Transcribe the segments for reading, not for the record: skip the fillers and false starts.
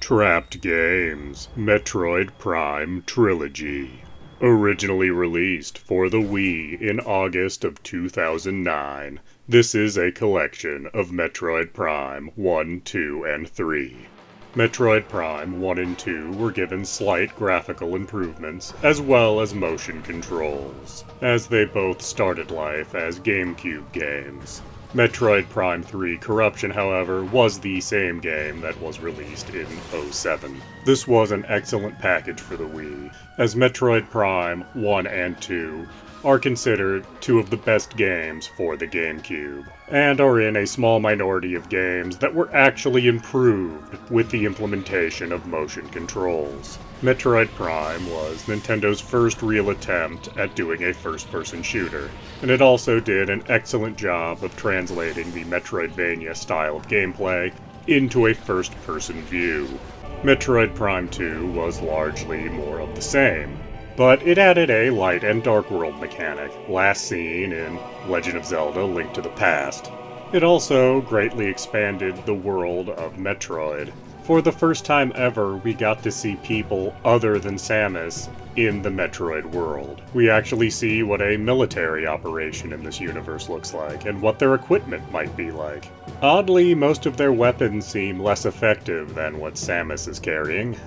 Trapped Games Metroid Prime Trilogy. Originally released for the Wii in August of 2009, this is a collection of Metroid Prime 1, 2, and 3. Metroid Prime 1 and 2 were given slight graphical improvements, as well as motion controls, as they both started life as GameCube games. Metroid Prime 3 Corruption, however, was the same game that was released in 2007. This was an excellent package for the Wii, as Metroid Prime 1 and 2 are considered two of the best games for the GameCube, and are in a small minority of games that were actually improved with the implementation of motion controls. Metroid Prime was Nintendo's first real attempt at doing a first-person shooter, and it also did an excellent job of translating the Metroidvania style of gameplay into a first-person view. Metroid Prime 2 was largely more of the same, but it added a light and dark world mechanic, last seen in Legend of Zelda: Link to the Past. It also greatly expanded the world of Metroid. For the first time ever, we got to see people other than Samus in the Metroid world. We actually see what a military operation in this universe looks like, and what their equipment might be like. Oddly, most of their weapons seem less effective than what Samus is carrying.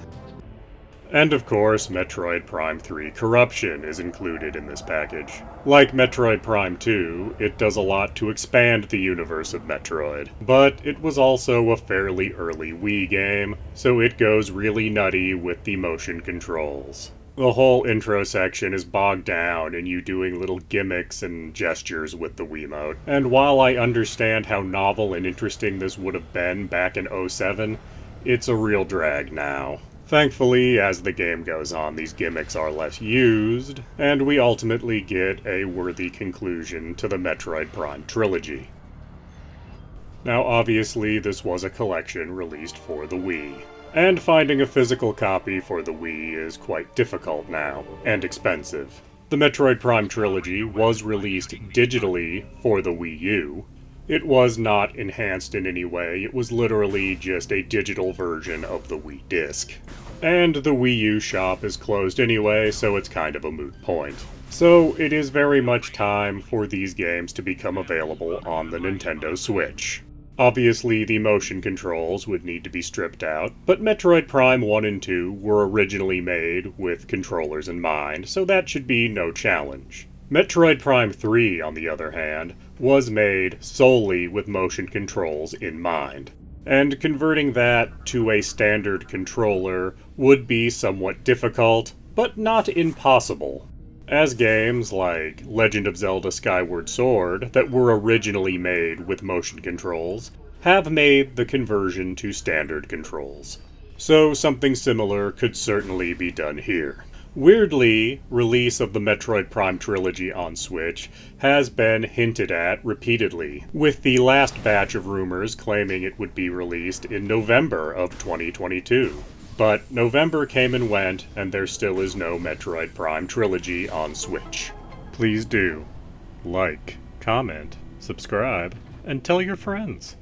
And of course, Metroid Prime 3 Corruption is included in this package. Like Metroid Prime 2, it does a lot to expand the universe of Metroid, but it was also a fairly early Wii game, so it goes really nutty with the motion controls. The whole intro section is bogged down in you doing little gimmicks and gestures with the Wiimote, and while I understand how novel and interesting this would have been back in 2007, it's a real drag now. Thankfully, as the game goes on, these gimmicks are less used, and we ultimately get a worthy conclusion to the Metroid Prime trilogy. Now, obviously, this was a collection released for the Wii, and finding a physical copy for the Wii is quite difficult now, and expensive. The Metroid Prime trilogy was released digitally for the Wii U. It was not enhanced in any way, it was literally just a digital version of the Wii disc. And the Wii U shop is closed anyway, so it's kind of a moot point. So it is very much time for these games to become available on the Nintendo Switch. Obviously, the motion controls would need to be stripped out, but Metroid Prime 1 and 2 were originally made with controllers in mind, so that should be no challenge. Metroid Prime 3, on the other hand, was made solely with motion controls in mind, and converting that to a standard controller would be somewhat difficult, but not impossible, as games like Legend of Zelda: Skyward Sword, that were originally made with motion controls, have made the conversion to standard controls. So something similar could certainly be done here. Weirdly, release of the Metroid Prime trilogy on Switch has been hinted at repeatedly, with the last batch of rumors claiming it would be released in November of 2022. But November came and went, and there still is no Metroid Prime trilogy on Switch. Please do like, comment, subscribe, and tell your friends.